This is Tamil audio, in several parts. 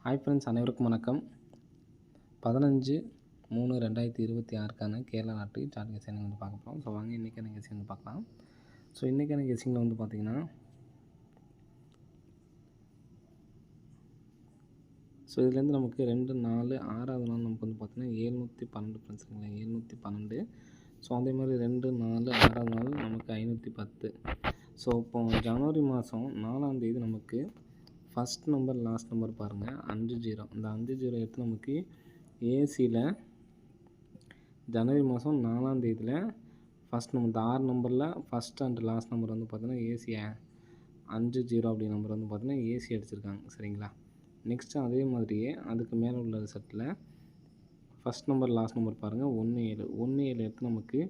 ஹாய் ஃப்ரெண்ட்ஸ், அனைவருக்கும் வணக்கம். 15/3/2026க்கான கேரளா நாட்டு சார்ட் கெஸிங் வந்து பார்க்க போகிறோம். ஸோ வாங்க இன்றைக்கான கெஸிங் வந்து பார்க்கலாம். ஸோ இன்றைக்கான கெஸிங்கில் வந்து பார்த்திங்கன்னா இதுலேருந்து நமக்கு 2, 4, 6வது நாள் நமக்கு வந்து பார்த்திங்கன்னா 712 ஃப்ரெண்ட்ஸுங்களா, 712. ஸோ அதே மாதிரி 2, 4, 6வது நாள் நமக்கு 510. ஸோ இப்போ ஜனவரி மாதம் 4ஆம் தேதி நமக்கு ஃபஸ்ட் நம்பர் லாஸ்ட் நம்பர் பாருங்கள் 50. இந்த 50 எடுத்து நமக்கு ஏசியில் ஜனவரி மாதம் 4ஆம் தேதியில் ஃபஸ்ட் நம்பர் இந்த 6 நம்பரில் ஃபஸ்ட் அண்ட் லாஸ்ட் நம்பர் வந்து பார்த்திங்கன்னா ஏசி 50 அப்படிங்கிற நம்பர் வந்து பார்த்திங்கன்னா ஏசி அடிச்சிருக்காங்க. சரிங்களா. நெக்ஸ்ட்டு அதே மாதிரியே அதுக்கு மேலே உள்ள settle first number last number பாருங்கள் 17 எடுத்து நமக்கு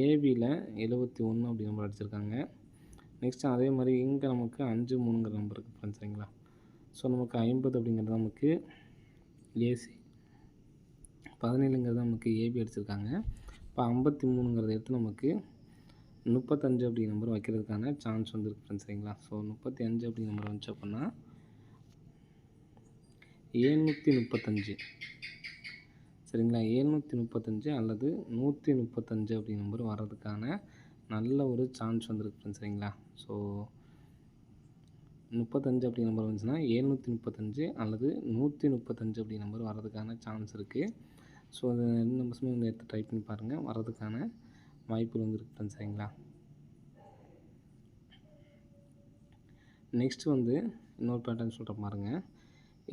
ஏபியில் 71 அப்படி நம்பர் அடிச்சிருக்காங்க. நெக்ஸ்ட்டு அதே மாதிரி இங்கே நமக்கு 53ங்கிற நம்பர் இருக்குது ஃப்ரெண்ட்ஸ். சரிங்களா. ஸோ நமக்கு 50 அப்படிங்கிறது நமக்கு ஏசி, 17ங்கிறது நமக்கு ஏபி அடிச்சிருக்காங்க. இப்போ 53ங்கிறத எடுத்து நமக்கு 35 அப்படி நம்பர் வைக்கிறதுக்கான சான்ஸ் வந்துருக்கு ஃப்ரெண்ட்ஸ். சரிங்களா. ஸோ 35 அப்படி நம்பர் வந்துச்சு அப்படின்னா 735. சரிங்களா. 735 அல்லது 135 அப்படி நம்பர் வர்றதுக்கான நல்ல ஒரு சான்ஸ் வந்துருக்கு ஃப்ரெண்ட்ஸ். சரிங்களா. ஸோ 35 அப்படி நம்பர் வந்துச்சுன்னா 735 அல்லது 135 அப்படி நம்பர் வர்றதுக்கான சான்ஸ் இருக்குது. ஸோ அது 2 நம்பர்ஸுமே வந்து எடுத்து ட்ரை பண்ணி பாருங்கள், வர்றதுக்கான வாய்ப்புகள் வந்துருக்கு ஃப்ரெண்ட்ஸ். சரிங்களா. நெக்ஸ்ட்டு வந்து இன்னொரு பேட்டர்ன் சொல்கிறேன் பாருங்கள்.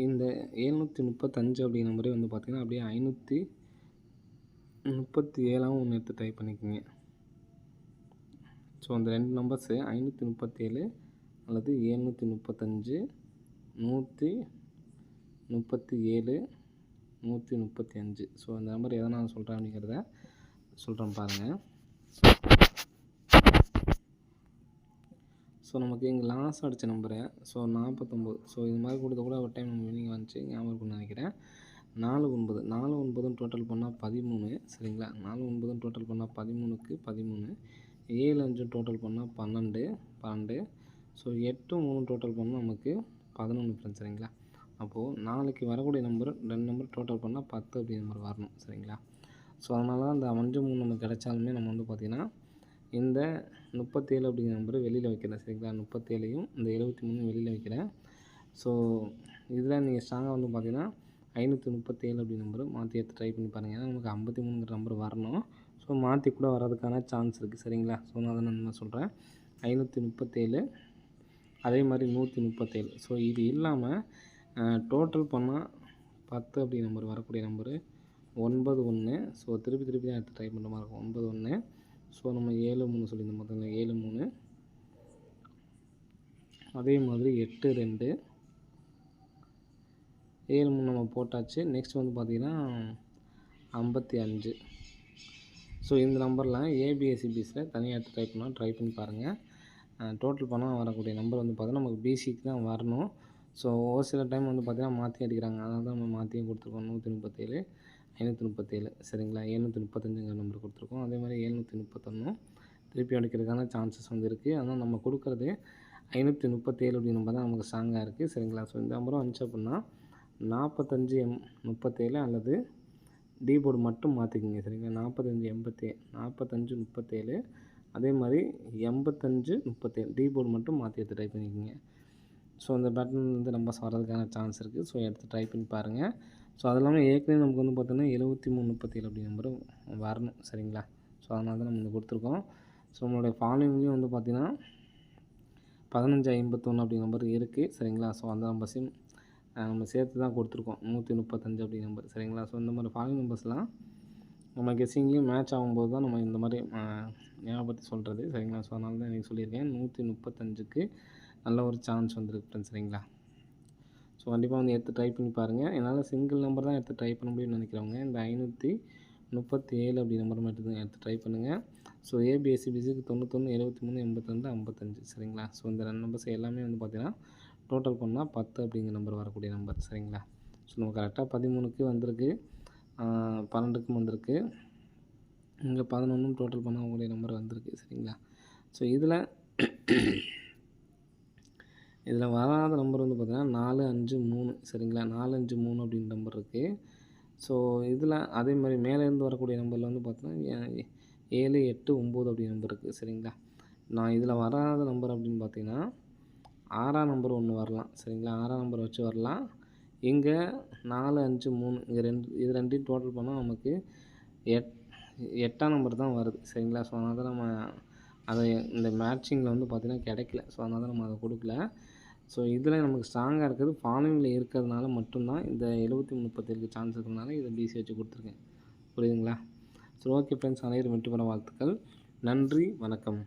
இந்த 735 அப்படி நம்பரே வந்து பார்த்திங்கன்னா அப்படியே 537 ஒன்று எடுத்து ட்ரை பண்ணிக்கோங்க. ஸோ அந்த 2 நம்பர்ஸு 537 அல்லது 735, 137, 135. ஸோ அந்த நம்பர் எதை நான் சொல்கிறேன் அப்படிங்கிறத சொல்கிறேன் பாருங்கள். ஸோ நமக்கு இங்கே லாஸ்ட் அடித்த நம்பரை 49. ஸோ இது மாதிரி கொடுத்த கூட ஒரு டைம் நம்ம வினிங் வந்துச்சு, ஞாபகம் இருக்குன்னு நினைக்கிறேன். 49 டோட்டல் பண்ணால் 13. சரிங்களா. 49 டோட்டல் பண்ணால் 13க்கு 13, 7 5 டோட்டல் பண்ணால் 12. ஸோ 8 3 டோட்டல் பண்ணால் நமக்கு 11 ஃப்ரெண்ட்ஸ். சரிங்களா. அப்போது நாளைக்கு வரக்கூடிய நம்பர் 2 நம்பர் டோட்டல் பண்ணால் 10 அப்படி நம்பர் வரணும். சரிங்களா. ஸோ அதனால தான் அந்த 5 3 நமக்கு கிடைச்சாலுமே நம்ம வந்து பார்த்திங்கன்னா இந்த 37 அப்படிங்கிற நம்பரை வெளியில் வைக்கிறேன். சரிங்களா. 37யும் இந்த 73 வெளியில் வைக்கிறேன். ஸோ இதில் நீங்கள் ஸ்ட்ராங்காக வந்து பார்த்திங்கன்னா 537 அப்படி நம்பர் மாற்றி எடுத்து ட்ரை பண்ணி பாருங்கள். ஏன்னா நமக்கு 53ங்கிற நம்பர் வரணும். ஸோ மாற்றி கூட வர்றதுக்கான சான்ஸ் இருக்குது. சரிங்களா. ஸோ நான் அதை நான் சொல்கிறேன் 537 அதே மாதிரி 137. ஸோ இது இல்லாமல் டோட்டல் பண்ணால் 10 அப்படி நம்பர் வரக்கூடிய நம்பரு 91. ஸோ திருப்பி தான் எடுத்து ட்ரை பண்ணுற மாதிரி இருக்கும். 91. ஸோ நம்ம 73 சொல்லியிருந்தோம் பார்த்தீங்களா, 73. அதே மாதிரி 82, 73 நம்ம போட்டாச்சு. நெக்ஸ்ட் வந்து பார்த்திங்கன்னா 55. ஸோ இந்த நம்பர்லாம் ஏபிஎஸ்சிபிஸில் தனியாக எடுத்து ட்ரை பண்ணி பாருங்கள். டோட்டல் பண்ணால் வரக்கூடிய நம்பர் வந்து பார்த்தீங்கன்னா நமக்கு பிசிக்கு தான் வரணும். ஸோ ஒரு சில டைம் வந்து பார்த்திங்கன்னா மாற்றி அடிக்கிறாங்க, அதனால தான் நம்ம மாற்றியும் கொடுத்துருக்கோம். 137, 537. சரிங்களா. 735ங்கிற நம்பர் கொடுத்துருக்கோம். அதே மாதிரி 731 திருப்பி அடிக்கிறதுக்கான சான்சஸ் வந்து இருக்குது. ஆனால் நம்ம கொடுக்குறது 537 அப்படி நம்பர் தான் நமக்கு ஸ்ட்ராங்காக இருக்குது. சரிங்களா. ஸோ இந்த நம்பரும் வந்துச்சு அப்படின்னா 4537 அல்லது டி போர்டு மட்டும் மாற்றிக்கிங்க. சரிங்களா. 4537 அதே மாதிரி 8537 டி போர்டு மட்டும் மாற்றி எடுத்து ட்ரை பண்ணிக்கோங்க. ஸோ அந்த பேட்டர்ன் வந்து நம்பர்ஸ் வர்றதுக்கான சான்ஸ் இருக்குது. ஸோ எடுத்து ட்ரை பண்ணி பாருங்கள். ஸோ அது இல்லாமல் ஏற்கனவே நமக்கு வந்து பார்த்தோன்னா 7337 அப்படி நம்பரும் வரணும். சரிங்களா. ஸோ அதனால தான் நம்ம வந்து கொடுத்துருக்கோம். ஸோ நம்மளுடைய ஃபாலோவிங்லேயும் வந்து பார்த்திங்கன்னா 1551 அப்படி நம்பர் இருக்குது. சரிங்களா. ஸோ அந்த நம்பர்ஸையும் நம்ம சேர்த்து தான் கொடுத்துருக்கோம் 135 அப்படி நம்பர். சரிங்களா. ஸோ இந்த மாதிரி ஃபாலோவிங் நம்பர்ஸ்லாம் நம்ம கெஸ்ஸிங்லேயும் மேட்ச் ஆகும்போது தான் நம்ம இந்த மாதிரி ஞாபகப்படுத்தி சொல்கிறது. சரிங்களா. ஸோ அதனால தான் எனக்கு சொல்லியிருக்கேன் 135க்கு நல்ல ஒரு சான்ஸ் வந்துருக்கு ஃப்ரெண்ட்ஸ். சரிங்களா. ஸோ கண்டிப்பாக வந்து எடுத்து ட்ரை பண்ணி பாருங்கள். என்னால் சிங்கிள் நம்பர் தான் எடுத்து ட்ரை பண்ண முடியும்னு நினைக்கிறவங்க இந்த 537 அப்படி நம்பர் மட்டும் தான் எடுத்து ட்ரை பண்ணுங்கள். ஸோ ஏபிஎஸ்சிபிசிக்கு 91, 73, 82, 55. சரிங்களா. ஸோ இந்த 2 நம்பர்ஸ் எல்லாமே வந்து பார்த்திங்கன்னா டோட்டல் பண்ணால் 10 அப்படிங்கிற நம்பர் வரக்கூடிய நம்பர். சரிங்களா. ஸோ நம்ம கரெக்டாக 13க்கு வந்திருக்கு, 12க்கும் வந்திருக்கு, இங்கே 11 டோட்டல் பண்ணக்கூடிய நம்பர் வந்திருக்கு. சரிங்களா. ஸோ இதில் இதில் வராத நம்பர் வந்து பார்த்தீங்கன்னா 4, 5, 3 சரிங்களா? 4, 5, 3 அப்படின்ற நம்பர் இருக்குது. ஸோ இதில் அதே மாதிரி மேலேருந்து வரக்கூடிய நம்பரில் வந்து பார்த்தீங்கன்னா 7, 8, 9 அப்படி நம்பர் இருக்குது சரிங்களா? நான் இதில் வராத நம்பர் அப்படின்னு பார்த்தீங்கன்னா 6ஆம் நம்பர் ஒன்று வரலாம் சரிங்களா? 6ஆம் நம்பர் வச்சு வரலாம். இங்கே 4, 5, 3 இங்கே இது ரெண்டையும் டோட்டல் பண்ணால் நமக்கு 8ஆம் நம்பர் தான் வருது சரிங்களா? ஸோ அதனால தான் நம்ம அதை இந்த மேட்சிங்கில் வந்து பார்த்திங்கன்னா கிடைக்கல. ஸோ அதனால தான் நம்ம அதை கொடுக்கல. ஸோ இதில் நமக்கு ஸ்ட்ராங்காக இருக்கிறது ஃபாலோவிங்கில் இருக்கிறதுனால மட்டும்தான் இந்த 70, 37 சான்ஸ் இருக்கிறதுனால இதை பிசி வச்சு கொடுத்துருக்கேன். புரியுதுங்களா? ஸோ ஓகே ஃப்ரெண்ட்ஸ், அனைவரும் வெற்றி பெற வாழ்த்துக்கள். நன்றி, வணக்கம்.